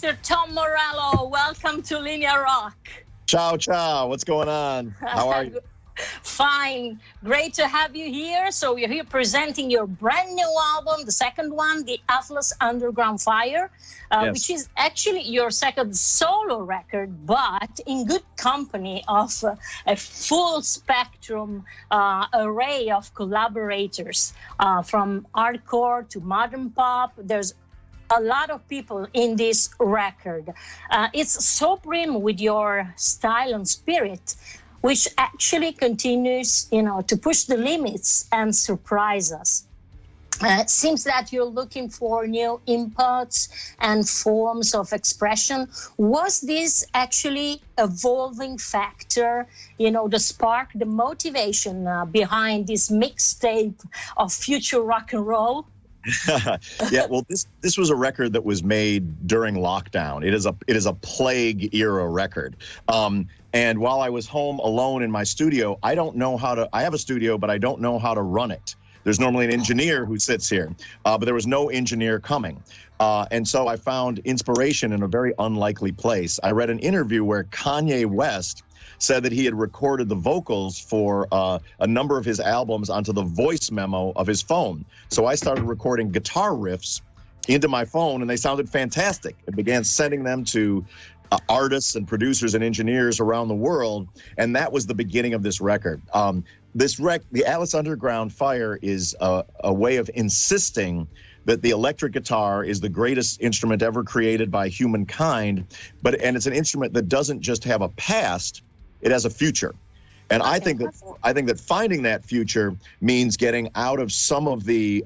Mr. Tom Morello. Welcome to LINEA ROCK. Ciao, ciao. What's going on? How are you? Fine. Great to have you here. So we're here presenting your brand new album, the second one, The Atlas Underground Fire, Yes. which is actually your second solo record, but in good company of a full spectrum array of collaborators, from hardcore to modern pop. There's a lot of people in this record. It's so brim with your style and spirit, which actually continues, to push the limits and surprise us. It seems that you're looking for new inputs and forms of expression. Was this actually evolving factor, the spark, the motivation behind this mixtape of future rock and roll? Yeah, well, this was a record that was made during lockdown. It is a plague era record. And while I was home alone in my studio, I have a studio, but I don't know how to run it. There's normally an engineer who sits here, but there was no engineer coming. And so I found inspiration in a very unlikely place. I read an interview where Kanye West said that he had recorded the vocals for a number of his albums onto the voice memo of his phone. So I started recording guitar riffs into my phone, and they sounded fantastic. I began sending them to artists and producers and engineers around the world, and that was the beginning of this record. The Atlas Underground Fire is a way of insisting that the electric guitar is the greatest instrument ever created by humankind, and it's an instrument that doesn't just have a past, it has a future. And I think that finding that future means getting out of some of the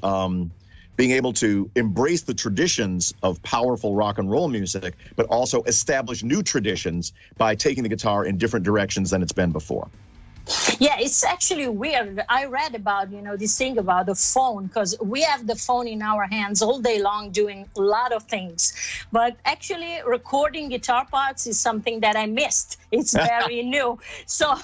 being able to embrace the traditions of powerful rock and roll music, but also establish new traditions by taking the guitar in different directions than it's been before. Yeah, it's actually weird. I read about, this thing about the phone, because we have the phone in our hands all day long doing a lot of things. But actually recording guitar parts is something that I missed. It's very new. So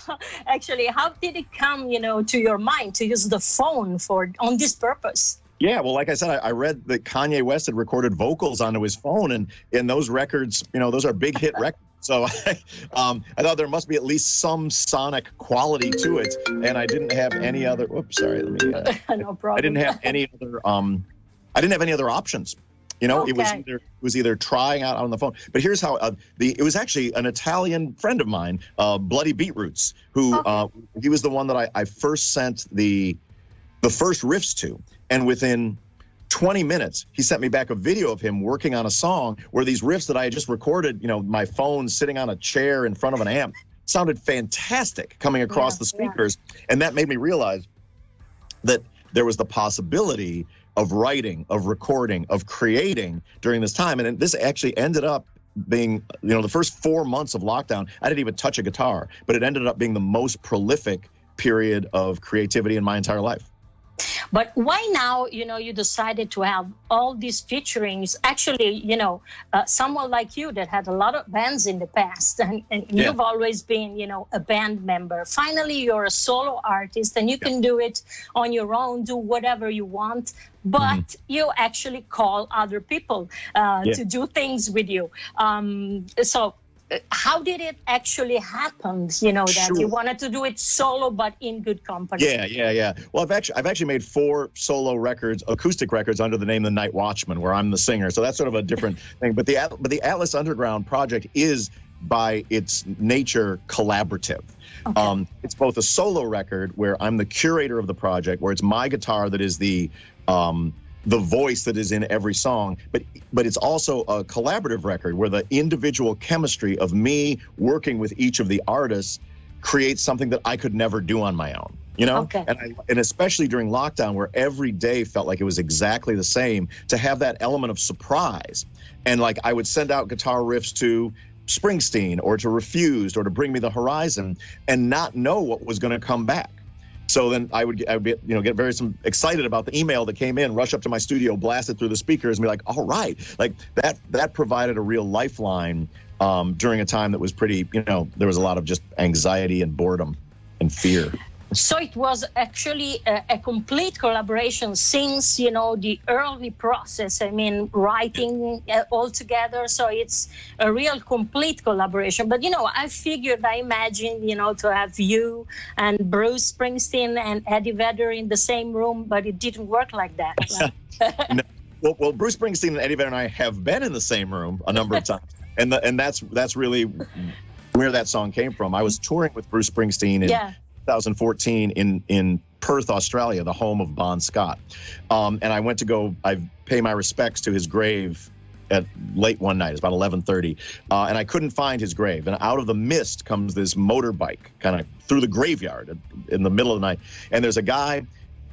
actually, how did it come, to your mind to use the phone on this purpose? Yeah, well, like I said, I read that Kanye West had recorded vocals onto his phone, and in those records, those are big hit records. So I thought there must be at least some sonic quality to it, and I didn't have any other. Whoops, sorry. Let me. No problem. I didn't have any other. I didn't have any other options. Okay. It was either trying out on the phone. But here's how it was actually an Italian friend of mine, Bloody Beetroots, who he was the one that I first sent the first riffs to, and within 20 minutes, he sent me back a video of him working on a song where these riffs that I had just recorded, my phone sitting on a chair in front of an amp, sounded fantastic coming across the speakers. Yeah. And that made me realize that there was the possibility of writing, of recording, of creating during this time. And this actually ended up being, the first 4 months of lockdown, I didn't even touch a guitar, but it ended up being the most prolific period of creativity in my entire life. But why now, you decided to have all these featurings? Actually, someone like you that had a lot of bands in the past, and you've always been, a band member. Finally, you're a solo artist, and you can do it on your own, do whatever you want. But you actually call other people to do things with you. So how did it actually happen, that you wanted to do it solo but in good company? Yeah. Well, I've actually made 4 solo records, acoustic records, under the name The Night Watchman, where I'm the singer. So that's sort of a different thing. But the Atlas Underground project is, by its nature, collaborative. Okay. It's both a solo record where I'm the curator of the project, where it's my guitar that is the voice that is in every song, but it's also a collaborative record where the individual chemistry of me working with each of the artists creates something that I could never do on my own. Okay. And especially during lockdown, where every day felt like it was exactly the same, to have that element of surprise. And like I would send out guitar riffs to Springsteen or to Refused or to Bring Me the Horizon and not know what was going to come back. So then I would get very excited about the email that came in, rush up to my studio, blast it through the speakers, and be like, all right, like that provided a real lifeline during a time that was pretty, there was a lot of just anxiety and boredom and fear. So it was actually a complete collaboration since, the early process. I mean, writing all together. So it's a real complete collaboration. But, I imagined, to have you and Bruce Springsteen and Eddie Vedder in the same room, but it didn't work like that. No. Well, Bruce Springsteen and Eddie Vedder and I have been in the same room a number of times. And that's really where that song came from. I was touring with Bruce Springsteen in 2014 in Perth, Australia, the home of Bon Scott. And I went to I pay my respects to his grave at late one night. It's about 11:30. And I couldn't find his grave. And out of the mist comes this motorbike kind of through the graveyard in the middle of the night. And there's a guy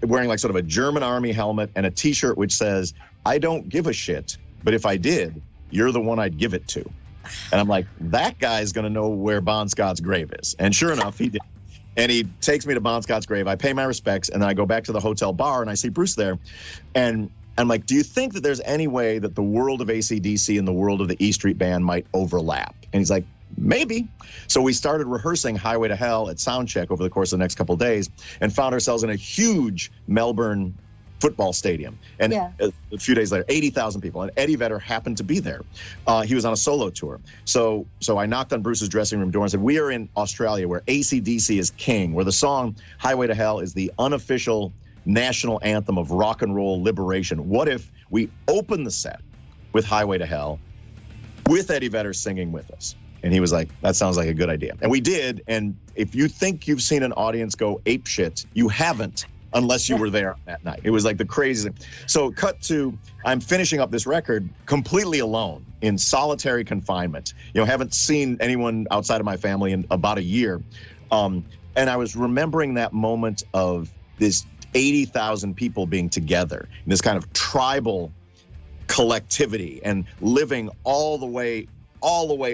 wearing like sort of a German army helmet and a T-shirt which says, "I don't give a shit, but if I did, you're the one I'd give it to." And I'm like, that guy's going to know where Bon Scott's grave is. And sure enough, he did. And he takes me to Bon Scott's grave. I pay my respects, and then I go back to the hotel bar, and I see Bruce there. And I'm like, do you think that there's any way that the world of AC/DC and the world of the E Street Band might overlap? And he's like, maybe. So we started rehearsing Highway to Hell at soundcheck over the course of the next couple of days and found ourselves in a huge Melbourne football stadium. And a few days later, 80,000 people. And Eddie Vedder happened to be there. He was on a solo tour. So I knocked on Bruce's dressing room door and said, we are in Australia where AC/DC is king, where the song Highway to Hell is the unofficial national anthem of rock and roll liberation. What if we open the set with Highway to Hell with Eddie Vedder singing with us? And he was like, that sounds like a good idea. And we did. And if you think you've seen an audience go apeshit, you haven't unless you were there that night. It was like the craziest. So cut to, I'm finishing up this record completely alone in solitary confinement. Haven't seen anyone outside of my family in about a year. And I was remembering that moment of this 80,000 people being together in this kind of tribal collectivity and living all the way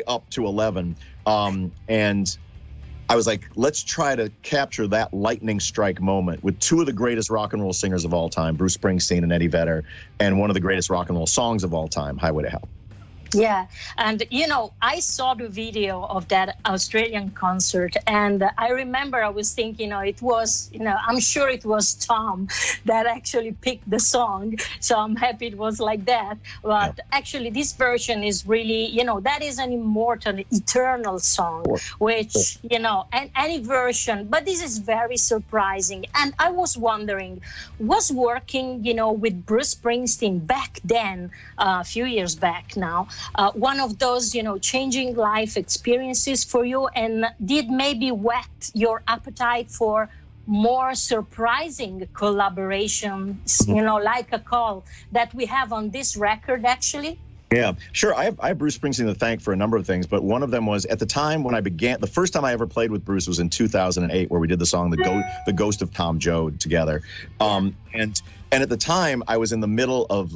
up to 11. And I was like, let's try to capture that lightning strike moment with two of the greatest rock and roll singers of all time, Bruce Springsteen and Eddie Vedder, and one of the greatest rock and roll songs of all time, Highway to Hell. Yeah. And, I saw the video of that Australian concert, and I remember I was thinking, it was, I'm sure it was Tom that actually picked the song. So I'm happy it was like that. But actually, this version is really, that is an immortal, eternal song, which, and any version. But this is very surprising. And I was wondering, was working, with Bruce Springsteen back then, a few years back now, one of those, changing life experiences for you, and did maybe whet your appetite for more surprising collaborations, like a call that we have on this record, actually? Yeah, sure. I have Bruce Springsteen to thank for a number of things, but one of them was at the time when I began, the first time I ever played with Bruce was in 2008, where we did the song The Ghost of Tom Joad together. And at the time, I was in the middle of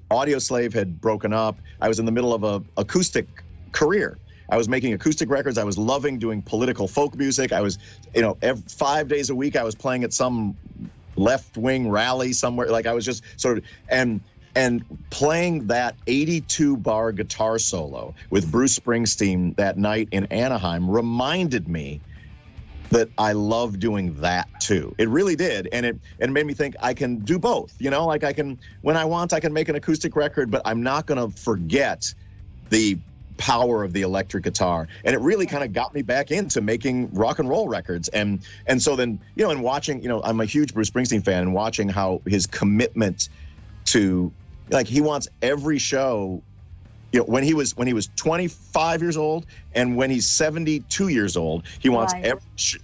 Audioslave had broken up. I was in the middle of a acoustic career. I was making acoustic records. I was loving doing political folk music. I was, 5 days a week I was playing at some left-wing rally somewhere. I was just sort of, and playing that 82-bar guitar solo with Bruce Springsteen that night in Anaheim reminded me that I love doing that too. It really did. And it made me think I can do both, I can, when I want, I can make an acoustic record, but I'm not going to forget the power of the electric guitar. And it really kind of got me back into making rock and roll records. And so then, and watching, I'm a huge Bruce Springsteen fan, and watching how his commitment to, he wants every show, when he was 25 years old and when he's 72 years old, he wants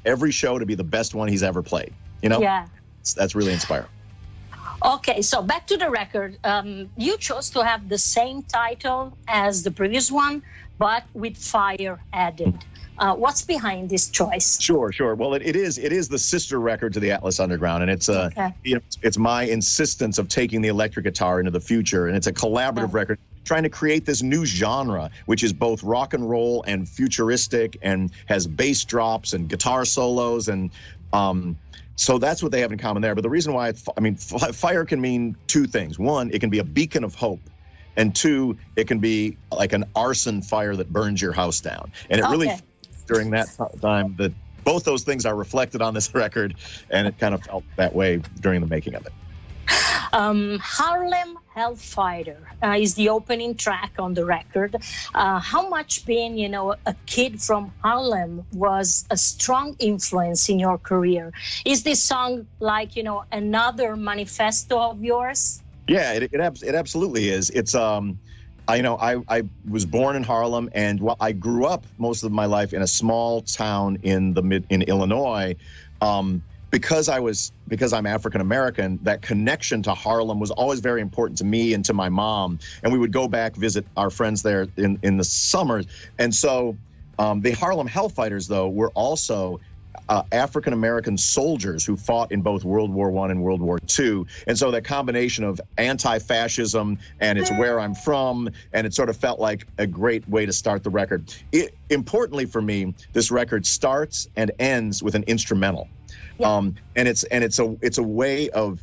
every show to be the best one he's ever played. Yeah, that's really inspiring. Okay, so back to the record. You chose to have the same title as the previous one, but with fire added. What's behind this choice? Sure. Well, it is the sister record to the Atlas Underground, and it's it's my insistence of taking the electric guitar into the future, and it's a collaborative record trying to create this new genre, which is both rock and roll and futuristic, and has bass drops and guitar solos, and so that's what they have in common there. But the reason why, fire can mean two things. One, it can be a beacon of hope. And two, it can be like an arson fire that burns your house down. And it really, during that time, that both those things are reflected on this record, and it kind of felt that way during the making of it. Harlem Hellfighter is the opening track on the record. How much being, a kid from Harlem was a strong influence in your career? Is this song like, another manifesto of yours? Yeah, it absolutely is. It's I was born in Harlem, and I grew up most of my life in a small town in Illinois. Because I'm African American, that connection to Harlem was always very important to me and to my mom. And we would go back, visit our friends there in the summers. And so the Harlem Hellfighters, though, were also African American soldiers who fought in both World War I and World War II. And so that combination of anti-fascism and it's where I'm from, and it sort of felt like a great way to start the record. Importantly for me, this record starts and ends with an instrumental. Yeah. And it's a way of,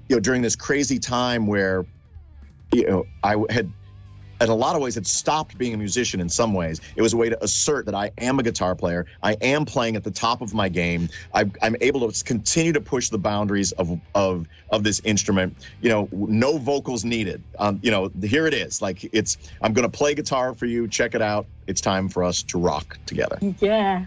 during this crazy time where, I had, in a lot of ways, had stopped being a musician in some ways. It was a way to assert that I am a guitar player. I am playing at the top of my game. I'm able to continue to push the boundaries of this instrument. No vocals needed. Here it is. Like I'm going to play guitar for you. Check it out. It's time for us to rock together. Yeah.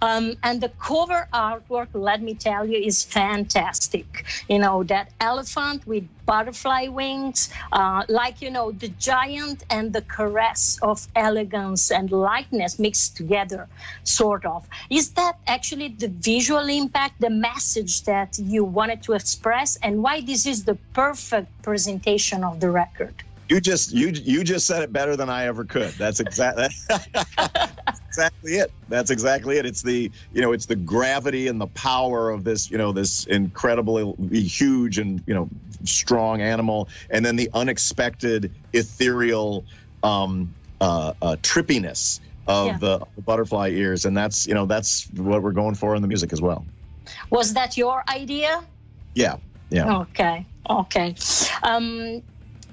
And the cover artwork, let me tell you, is fantastic. That elephant with butterfly wings, the giant and the caress of elegance and lightness mixed together, sort of. Is that actually the visual impact, the message that you wanted to express, and why this is the perfect presentation of the record? You just said it better than I ever could. That's exactly it. That's exactly it. It's the gravity and the power of this, this incredibly huge and, strong animal, and then the unexpected ethereal trippiness of the butterfly ears, and that's what we're going for in the music as well. Was that your idea? Yeah. Okay.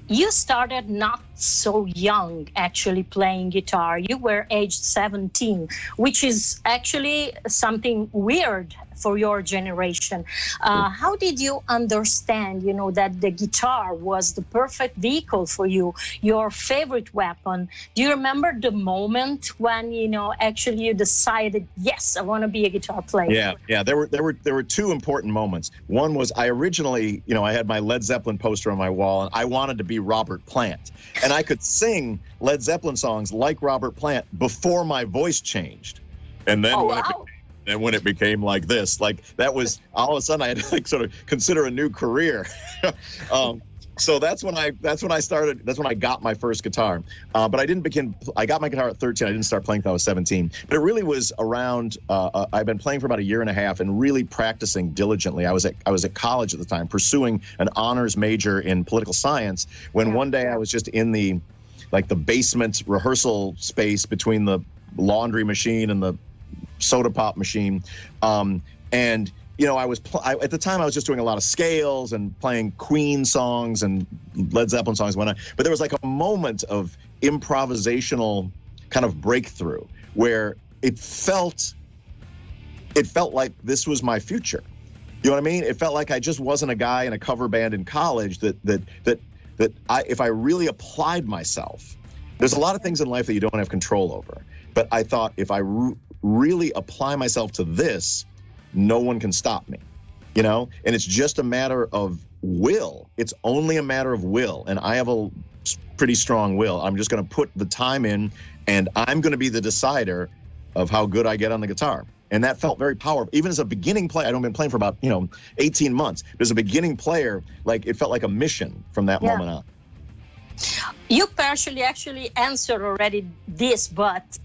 You started not so young, actually, playing guitar. You were aged 17, which is actually something weird for your generation. How did you understand, that the guitar was the perfect vehicle for you, your favorite weapon? Do you remember the moment when, actually you decided, yes, I want to be a guitar player? Yeah. There were two important moments. One was I originally, I had my Led Zeppelin poster on my wall, and I wanted to be Robert Plant. And I could sing Led Zeppelin songs like Robert Plant before my voice changed. And then when it became like this, like that was all of a sudden I had to sort of consider a new career. So that's when I started. That's when I got my first guitar. But I got my guitar at 13. I didn't start playing until I was 17. But it really was around. I've been playing for about a year and a half and really practicing diligently. I was at college at the time, pursuing an honors major in political science. When one day I was just in the basement rehearsal space between the laundry machine and the soda pop machine, and at the time I was just doing a lot of scales and playing Queen songs and Led Zeppelin songs but there was like a moment of improvisational kind of breakthrough where it felt like this was my future. You know what I mean? It felt like I just wasn't a guy in a cover band in college that if I really applied myself, there's a lot of things in life that you don't have control over. But I thought if I really apply myself to this, no one can stop me, and it's just a matter of will. It's only a matter of will. And I have a pretty strong will. I'm just going to put the time in, and I'm going to be the decider of how good I get on the guitar. And that felt very powerful. Even as a beginning player, I'd been playing for about, 18 months. But as a beginning player, it felt like a mission from that moment on. You partially actually answered already this, but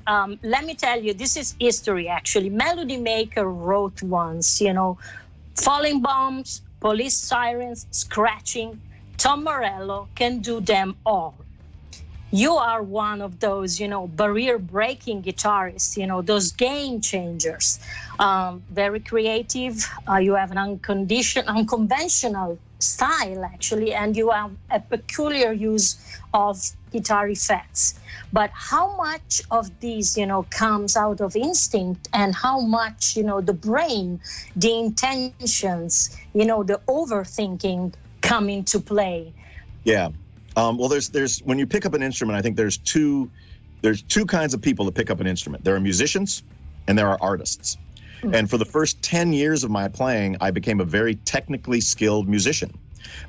let me tell you, this is history, actually. Melody Maker wrote once, falling bombs, police sirens, scratching, Tom Morello can do them all. you are one of those, barrier-breaking guitarists, those game changers. Very creative. You have an unconventional style, actually, and you have a peculiar use of guitar effects. But how much of these, comes out of instinct, and how much, the brain, the intentions, the overthinking come into play? Yeah. Well, there's when you pick up an instrument, I think there's two kinds of people that pick up an instrument. There are musicians and there are artists. Mm-hmm. And for the first 10 years of my playing, I became a very technically skilled musician.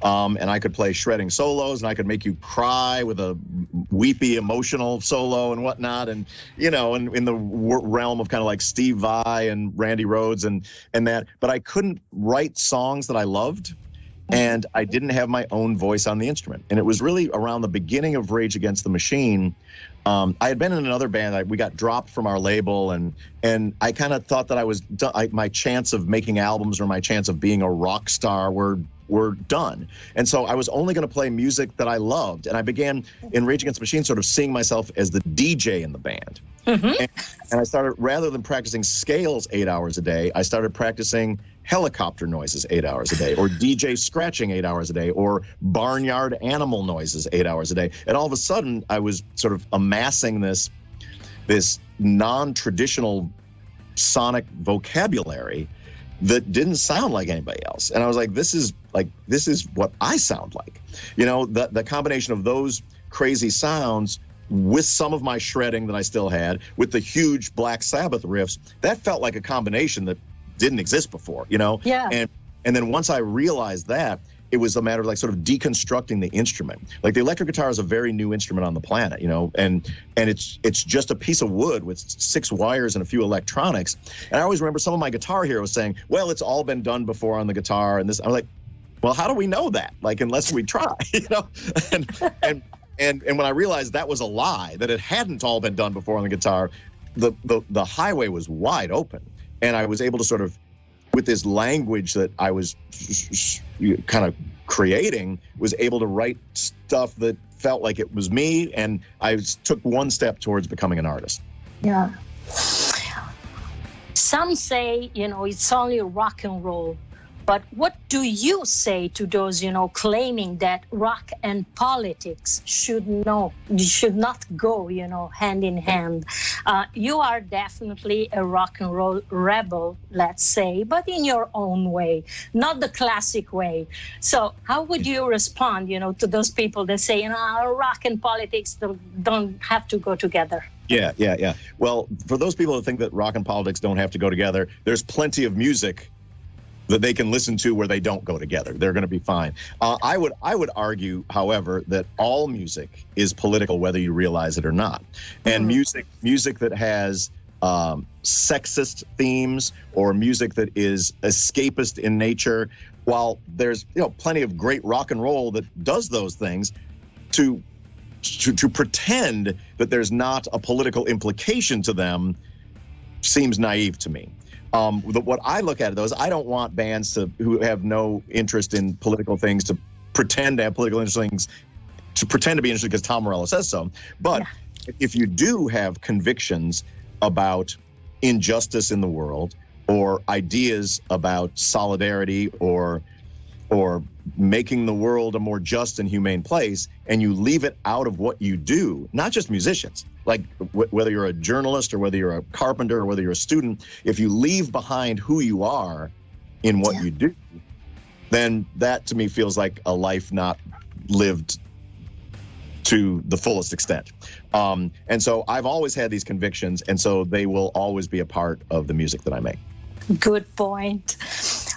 And I could play shredding solos, and I could make you cry with a weepy, emotional solo and whatnot. And, in the realm of kind of like Steve Vai and Randy Rhoads and that. But I couldn't write songs that I loved. And I didn't have my own voice on the instrument. And it was really around the beginning of Rage Against the Machine. I had been in another band. We got dropped from our label, and I kind of thought that my chance of making albums or my chance of being a rock star were done. And so I was only going to play music that I loved. And I began in Rage Against the Machine sort of seeing myself as the DJ in the band. Mm-hmm. And I started, rather than practicing scales 8 hours a day, I started practicing helicopter noises 8 hours a day, or DJ scratching 8 hours a day, or barnyard animal noises 8 hours a day. And all of a sudden, I was sort of amassing this non-traditional sonic vocabulary that didn't sound like anybody else. And I was like, this is what I sound like. The combination of those crazy sounds with some of my shredding that I still had, with the huge Black Sabbath riffs, that felt like a combination that didn't exist before, Yeah. And then once I realized that, it was a matter of sort of deconstructing the instrument. Like the electric guitar is a very new instrument on the planet, and it's just a piece of wood with 6 wires and a few electronics. And I always remember some of my guitar heroes saying, well, it's all been done before on the guitar. And this, I'm like, well, how do we know that? Unless we try, And when I realized that was a lie, that it hadn't all been done before on the guitar, the highway was wide open. And I was able to sort of, with this language that I was kind of creating, was able to write stuff that felt like it was me. And I took one step towards becoming an artist. Yeah. Some say, it's only rock and roll. But what do you say to those, claiming that rock and politics should not go, hand in hand? You are definitely a rock and roll rebel, let's say, but in your own way, not the classic way. So how would you respond, to those people that say, rock and politics don't have to go together? Yeah. Well, for those people that think that rock and politics don't have to go together, there's plenty of music that they can listen to where they don't go together. They're going to be fine. I would argue, however, that all music is political, whether you realize it or not. And music that has sexist themes, or music that is escapist in nature, while there's plenty of great rock and roll that does those things, to pretend that there's not a political implication to them seems naive to me. What I look at, though, is I don't want bands who have no interest in political things to pretend to have political things, to pretend to be interested because Tom Morello says so. But if you do have convictions about injustice in the world, or ideas about solidarity, or making the world a more just and humane place, and you leave it out of what you do, not just musicians, like whether you're a journalist or whether you're a carpenter or whether you're a student, if you leave behind who you are in what you do, then that to me feels like a life not lived to the fullest extent. And so I've always had these convictions, and so they will always be a part of the music that I make. Good point.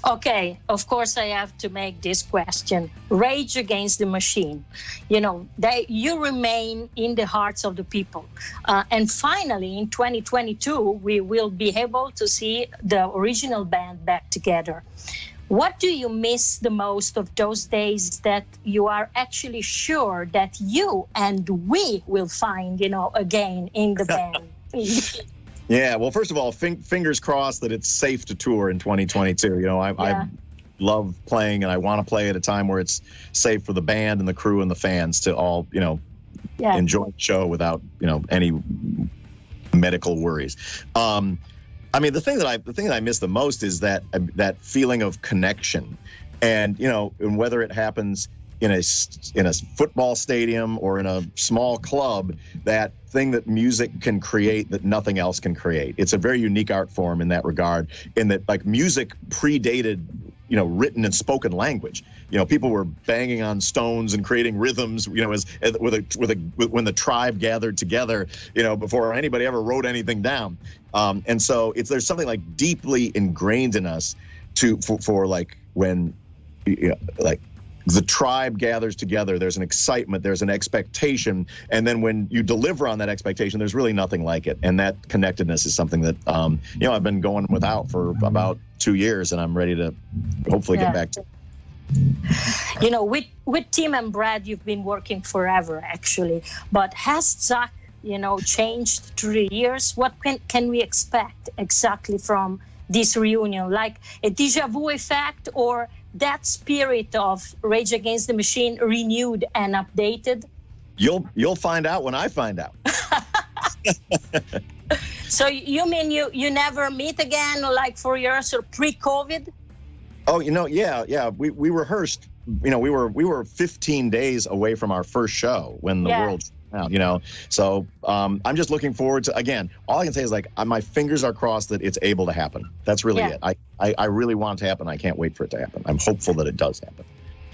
Okay, of course I have to make this question. Rage Against the Machine. You remain in the hearts of the people. And finally, in 2022, we will be able to see the original band back together. What do you miss the most of those days that you are actually sure that you and we will find, again in the band? Yeah, well, first of all, fingers crossed that it's safe to tour in 2022. I love playing, and I want to play at a time where it's safe for the band and the crew and the fans to all, enjoy the show without, any medical worries. I mean, the thing that I miss the most is that feeling of connection, and and whether it happens in a football stadium or in a small club, that thing that music can create that nothing else can create. It's a very unique art form in that regard, in that like music predated written and spoken language. People were banging on stones and creating rhythms, when the tribe gathered together, before anybody ever wrote anything down. And so there's something like deeply ingrained in us for like when the tribe gathers together, there's an excitement, there's an expectation, and then when you deliver on that expectation, there's really nothing like it. And that connectedness is something that I've been going without for about 2 years, and I'm ready to hopefully get back to. With Tim and Brad, you've been working forever, actually. But has Zach, changed through the years? What can we expect exactly from this reunion? Like a deja-vu effect, or that spirit of Rage Against the Machine renewed and updated? You'll find out when I find out. So you mean you never meet again, like for rehearsal pre-COVID? Oh, yeah. We rehearsed. We were 15 days away from our first show when the world shut down. So I'm just looking forward to, again, all I can say is like my fingers are crossed that it's able to happen. That's really it. I really want it to happen. I can't wait for it to happen. I'm hopeful that it does happen.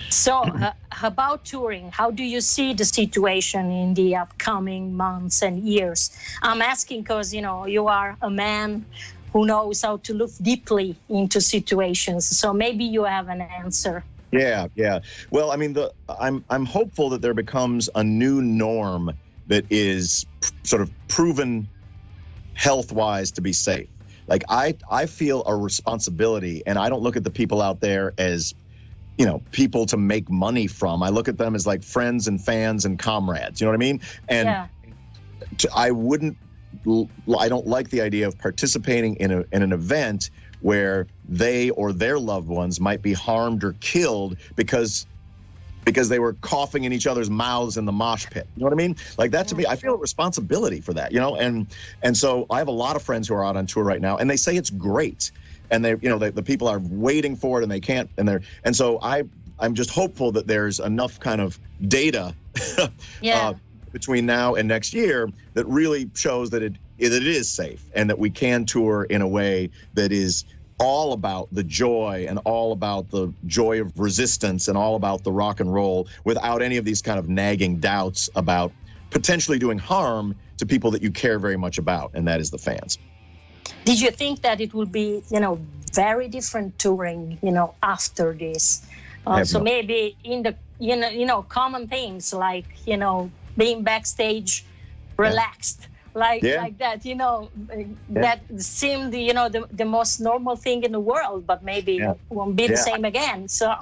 So about touring, how do you see the situation in the upcoming months and years? I'm asking because, you are a man who knows how to look deeply into situations. So maybe you have an answer. Yeah. Well, I mean, I'm hopeful that there becomes a new norm that is sort of proven health-wise to be safe. Like I feel a responsibility, and I don't look at the people out there as people to make money from. I look at them as like friends and fans and comrades. You know what I mean? And I don't like the idea of participating in an event where they or their loved ones might be harmed or killed because they were coughing in each other's mouths in the mosh pit. You know what I mean? Like that, to me, I feel a responsibility for that, and so I have a lot of friends who are out on tour right now, and they say it's great. And the people are waiting for it, and they can't, and so I'm just hopeful that there's enough kind of data between now and next year that really shows that it is safe, and that we can tour in a way that is all about the joy and all about the joy of resistance and all about the rock and roll, without any of these kind of nagging doubts about potentially doing harm to people that you care very much about, and that is the fans. Did you think that it would be, very different touring, after this? So maybe in the, common things like, being backstage relaxed, like that, that seemed, the most normal thing in the world, but maybe it won't be the same again. So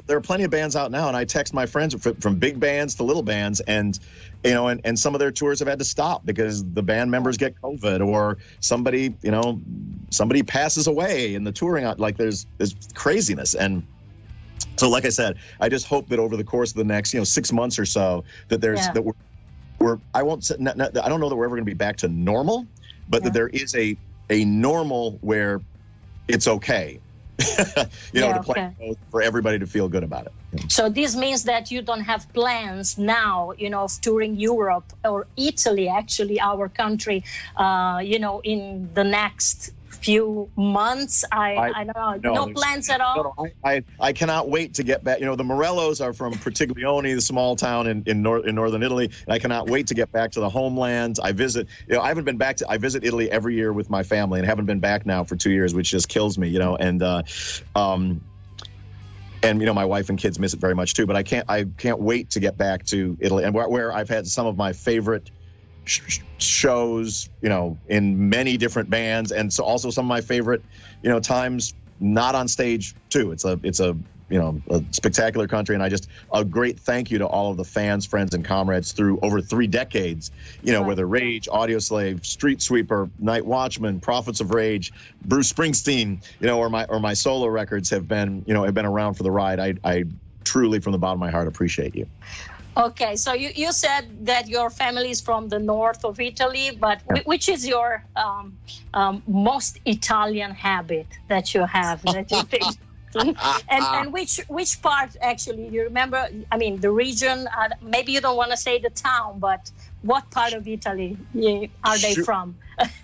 there are plenty of bands out now, and I text my friends from big bands to little bands, and and some of their tours have had to stop because the band members get COVID, or somebody passes away in the touring. Like there's craziness. And so, like I said, I just hope that over the course of the next 6 months or so that I won't say, I don't know that we're ever going to be back to normal, but that there is a normal where it's okay. To play for everybody to feel good about it. So this means that you don't have plans now, of touring Europe or Italy, actually our country, in the next few months. I don't know. No plans at all. No, I cannot wait to get back. The Morellos are from Pratiglione, the small town in northern Italy, and I cannot wait to get back to the homeland. I visit. I haven't been back I visit Italy every year with my family, and haven't been back now for 2 years, which just kills me. And my wife and kids miss it very much too. But I can't wait to get back to Italy, and where I've had some of my favorite shows, in many different bands, and so also some of my favorite, times not on stage too. It's a spectacular country, and a great thank you to all of the fans, friends, and comrades through over 3 decades. Whether Rage, Audioslave, Street Sweeper, Night Watchman, Prophets of Rage, Bruce Springsteen, or my solo records have been around for the ride. I truly, from the bottom of my heart, appreciate you. Okay, so you said that your family is from the north of Italy, but which is your most Italian habit that you have that you think? and which part actually you remember? I mean, the region. Maybe you don't want to say the town, but what part of Italy are they from?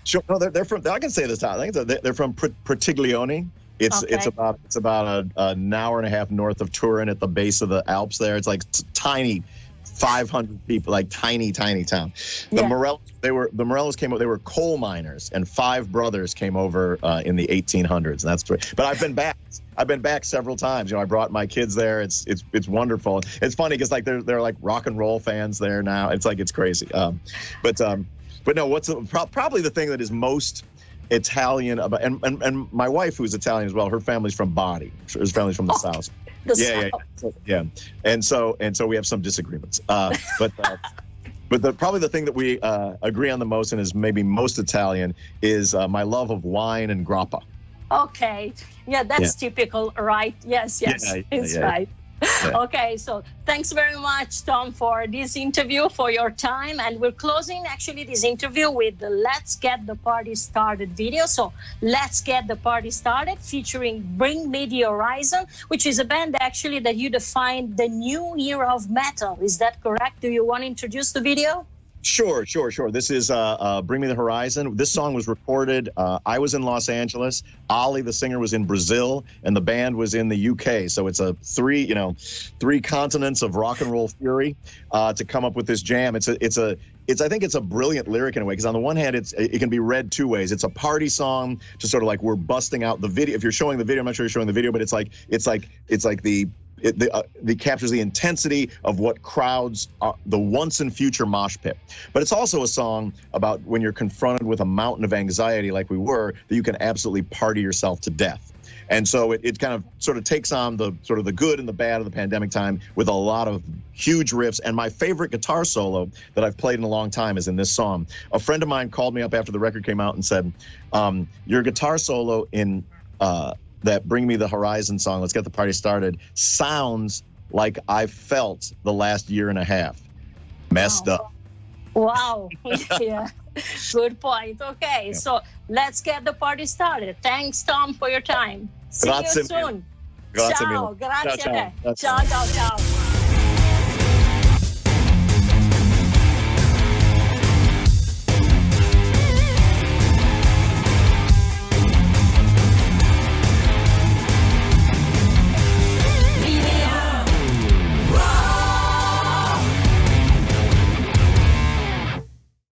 Sure. No, they're from. I can say this town. I think they're from Pratiglione. It's about an hour and a half north of Turin at the base of the Alps. There, it's like tiny. 500 people, like tiny town. The Morellos came over. They were coal miners, and 5 brothers came over in the 1800s. And that's great. But I've been back. I've been back several times. You know, I brought my kids there. It's wonderful. It's funny because like they're like rock and roll fans there now. It's like it's crazy. But no. Probably the thing that is most Italian about and my wife, who's Italian as well. Her family's from Bari. Her family's from the south. Yeah. And so we have some disagreements. But probably the thing that we agree on the most and is maybe most Italian is my love of wine and grappa. Okay. Yeah, that's typical, right? Yes, it's right. Yeah. Okay, so thanks very much, Tom, for this interview, for your time. And we're closing actually this interview with the Let's Get the Party Started video. So Let's Get the Party Started featuring Bring Me the Horizon, which is a band actually that you defined the new era of metal. Is that correct? Do you want to introduce the video? Sure. This is Bring Me the Horizon. This song was recorded. I was in Los Angeles. Ali, the singer, was in Brazil, and the band was in the UK. So it's a three continents of rock and roll fury to come up with this jam. I think it's a brilliant lyric in a way, because on the one hand, it can be read two ways. It's a party song to sort of like we're busting out the video. If you're showing the video, I'm not sure you're showing the video, but it's like it captures the intensity of what crowds are, the once and future mosh pit. But it's also a song about when you're confronted with a mountain of anxiety like we were, that you can absolutely party yourself to death. And so it kind of sort of takes on the sort of the good and the bad of the pandemic time with a lot of huge riffs. And my favorite guitar solo that I've played in a long time is in this song. A friend of mine called me up after the record came out and said, your guitar solo in that Bring Me the Horizon song, Let's Get the Party Started, sounds like I felt the last year and a half. Messed up. Wow. Yeah. Good point. Okay, so let's get the party started. Thanks, Tom, for your time. See you soon. Grazie ciao. mille. Grazie ciao, a te. ciao. Ciao.